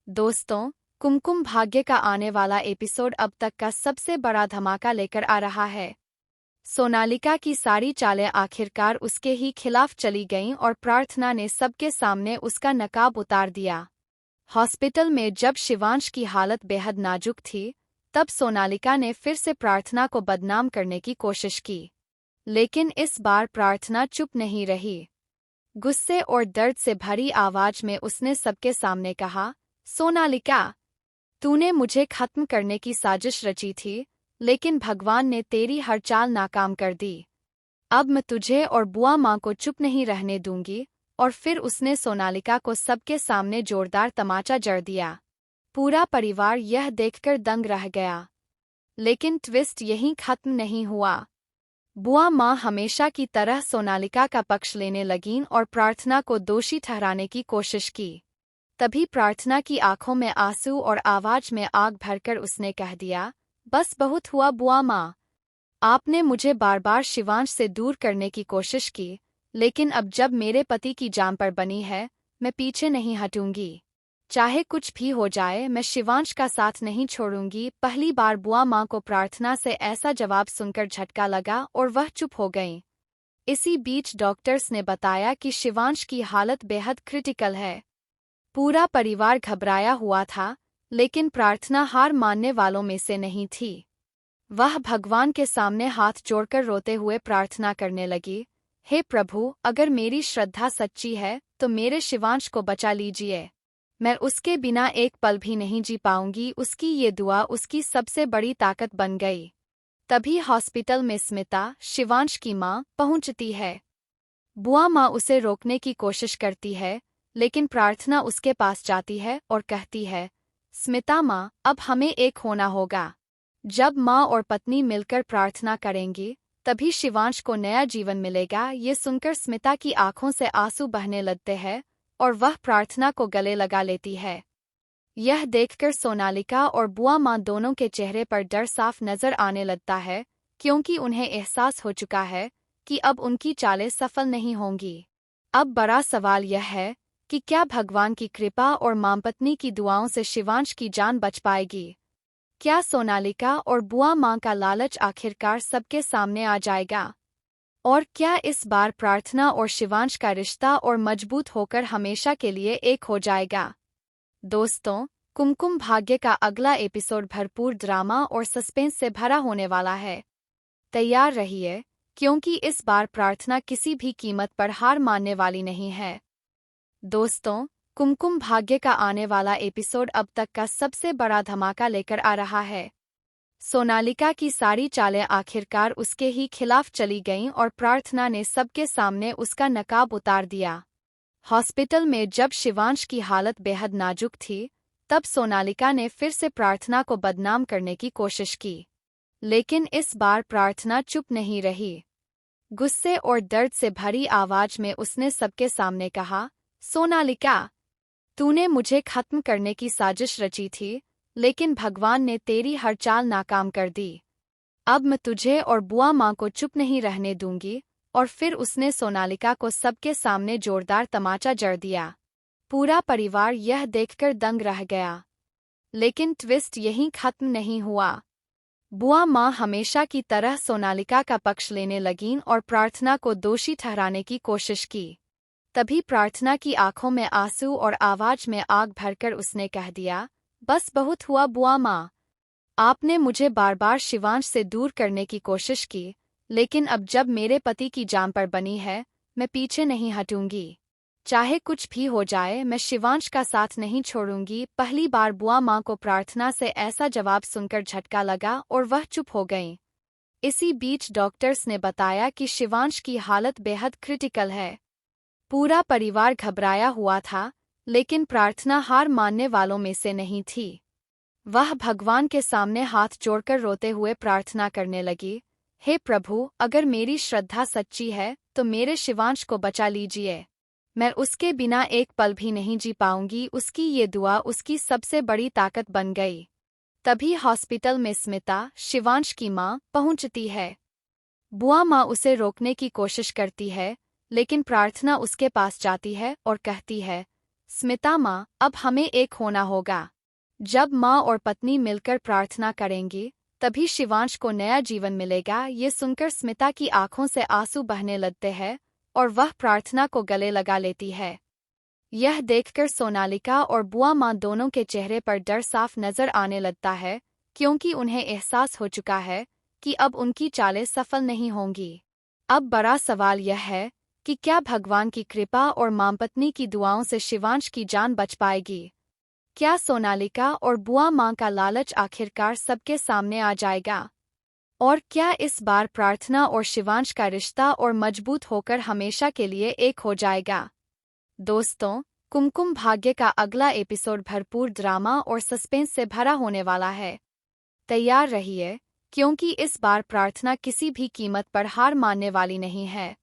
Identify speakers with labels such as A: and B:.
A: दोस्तों, कुमकुम भाग्य का आने वाला एपिसोड अब तक का सबसे बड़ा धमाका लेकर आ रहा है। सोनालिका की सारी चालें आखिरकार उसके ही खिलाफ चली गईं और प्रार्थना ने सबके सामने उसका नकाब उतार दिया। हॉस्पिटल में जब शिवांश की हालत बेहद नाजुक थी, तब सोनालिका ने फिर से प्रार्थना को बदनाम करने की कोशिश की। लेकिन इस बार प्रार्थना चुप नहीं रही। गुस्से और दर्द से भरी आवाज में उसने सबके सामने कहा, सोनालिका, तूने मुझे खत्म करने की साजिश रची थी, लेकिन भगवान ने तेरी हर चाल नाकाम कर दी। अब मैं तुझे और बुआ माँ को चुप नहीं रहने दूंगी। और फिर उसने सोनालिका को सबके सामने जोरदार तमाचा जड़ दिया। पूरा परिवार यह देखकर दंग रह गया। लेकिन ट्विस्ट यहीं खत्म नहीं हुआ। बुआ माँ हमेशा की तरह सोनालिका का पक्ष लेने लगीं और प्रार्थना को दोषी ठहराने की कोशिश की। तभी प्रार्थना की आंखों में आंसू और आवाज में आग भरकर उसने कह दिया, बस बहुत हुआ बुआ माँ। आपने मुझे बार बार शिवांश से दूर करने की कोशिश की, लेकिन अब जब मेरे पति की जान पर बनी है, मैं पीछे नहीं हटूंगी। चाहे कुछ भी हो जाए, मैं शिवांश का साथ नहीं छोड़ूंगी। पहली बार बुआ माँ को प्रार्थना से ऐसा जवाब सुनकर झटका लगा और वह चुप हो गईं। इसी बीच डॉक्टर्स ने बताया कि शिवांश की हालत बेहद क्रिटिकल है। पूरा परिवार घबराया हुआ था, लेकिन प्रार्थना हार मानने वालों में से नहीं थी। वह भगवान के सामने हाथ जोड़कर रोते हुए प्रार्थना करने लगी, हे प्रभु, अगर मेरी श्रद्धा सच्ची है तो मेरे शिवांश को बचा लीजिए। मैं उसके बिना एक पल भी नहीं जी पाऊंगी। उसकी ये दुआ उसकी सबसे बड़ी ताकत बन गई। तभी हॉस्पिटल में स्मिता, शिवांश की माँ, पहुंचती है। बुआ माँ उसे रोकने की कोशिश करती है, लेकिन प्रार्थना उसके पास जाती है और कहती है, स्मिता माँ, अब हमें एक होना होगा। जब माँ और पत्नी मिलकर प्रार्थना करेंगी, तभी शिवांश को नया जीवन मिलेगा। ये सुनकर स्मिता की आंखों से आंसू बहने लगते हैं और वह प्रार्थना को गले लगा लेती है। यह देखकर सोनालिका और बुआ माँ दोनों के चेहरे पर डर साफ नजर आने लगता है, क्योंकि उन्हें एहसास हो चुका है कि अब उनकी चालें सफल नहीं होंगी। अब बड़ा सवाल यह है कि क्या भगवान की कृपा और माँ पत्नी की दुआओं से शिवांश की जान बच पाएगी? क्या सोनालिका और बुआ माँ का लालच आखिरकार सबके सामने आ जाएगा? और क्या इस बार प्रार्थना और शिवांश का रिश्ता और मजबूत होकर हमेशा के लिए एक हो जाएगा? दोस्तों, कुमकुम भाग्य का अगला एपिसोड भरपूर ड्रामा और सस्पेंस से भरा होने वाला है। तैयार रहिए, क्योंकि इस बार प्रार्थना किसी भी कीमत पर हार मानने वाली नहीं है। दोस्तों, कुमकुम भाग्य का आने वाला एपिसोड अब तक का सबसे बड़ा धमाका लेकर आ रहा है। सोनालिका की सारी चालें आखिरकार उसके ही खिलाफ चली गईं और प्रार्थना ने सबके सामने उसका नकाब उतार दिया। हॉस्पिटल में जब शिवांश की हालत बेहद नाजुक थी, तब सोनालिका ने फिर से प्रार्थना को बदनाम करने की कोशिश की। लेकिन इस बार प्रार्थना चुप नहीं रही। गुस्से और दर्द से भरी आवाज में उसने सबके सामने कहा, सोनालिका, तूने मुझे खत्म करने की साजिश रची थी, लेकिन भगवान ने तेरी हर चाल नाकाम कर दी। अब मैं तुझे और बुआ माँ को चुप नहीं रहने दूंगी। और फिर उसने सोनालिका को सबके सामने जोरदार तमाचा जड़ दिया। पूरा परिवार यह देखकर दंग रह गया। लेकिन ट्विस्ट यहीं खत्म नहीं हुआ। बुआ माँ हमेशा की तरह सोनालिका का पक्ष लेने लगीं और प्रार्थना को दोषी ठहराने की कोशिश की। तभी प्रार्थना की आंखों में आंसू और आवाज में आग भरकर उसने कह दिया, बस बहुत हुआ बुआ माँ। आपने मुझे बार बार शिवांश से दूर करने की कोशिश की, लेकिन अब जब मेरे पति की जान पर बनी है, मैं पीछे नहीं हटूंगी। चाहे कुछ भी हो जाए, मैं शिवांश का साथ नहीं छोड़ूंगी। पहली बार बुआ माँ को प्रार्थना से ऐसा जवाब सुनकर झटका लगा और वह चुप हो गईं। इसी बीच डॉक्टर्स ने बताया कि शिवांश की हालत बेहद क्रिटिकल है। पूरा परिवार घबराया हुआ था, लेकिन प्रार्थना हार मानने वालों में से नहीं थी। वह भगवान के सामने हाथ जोड़कर रोते हुए प्रार्थना करने लगी, हे प्रभु, अगर मेरी श्रद्धा सच्ची है तो मेरे शिवांश को बचा लीजिए। मैं उसके बिना एक पल भी नहीं जी पाऊंगी। उसकी ये दुआ उसकी सबसे बड़ी ताकत बन गई। तभी हॉस्पिटल में स्मिता, शिवांश की माँ, पहुंचती है। बुआ माँ उसे रोकने की कोशिश करती है, लेकिन प्रार्थना उसके पास जाती है और कहती है, स्मिता माँ, अब हमें एक होना होगा। जब माँ और पत्नी मिलकर प्रार्थना करेंगी, तभी शिवांश को नया जीवन मिलेगा। ये सुनकर स्मिता की आंखों से आंसू बहने लगते हैं और वह प्रार्थना को गले लगा लेती है। यह देखकर सोनालिका और बुआ माँ दोनों के चेहरे पर डर साफ नजर आने लगता है, क्योंकि उन्हें एहसास हो चुका है कि अब उनकी चालें सफल नहीं होंगी। अब बड़ा सवाल यह है कि क्या भगवान की कृपा और माँ पत्नी की दुआओं से शिवांश की जान बच पाएगी? क्या सोनालिका और बुआ माँ का लालच आखिरकार सबके सामने आ जाएगा? और क्या इस बार प्रार्थना और शिवांश का रिश्ता और मजबूत होकर हमेशा के लिए एक हो जाएगा? दोस्तों, कुमकुम भाग्य का अगला एपिसोड भरपूर ड्रामा और सस्पेंस से भरा होने वाला है। तैयार रहिए, क्योंकि इस बार प्रार्थना किसी भी कीमत पर हार मानने वाली नहीं है।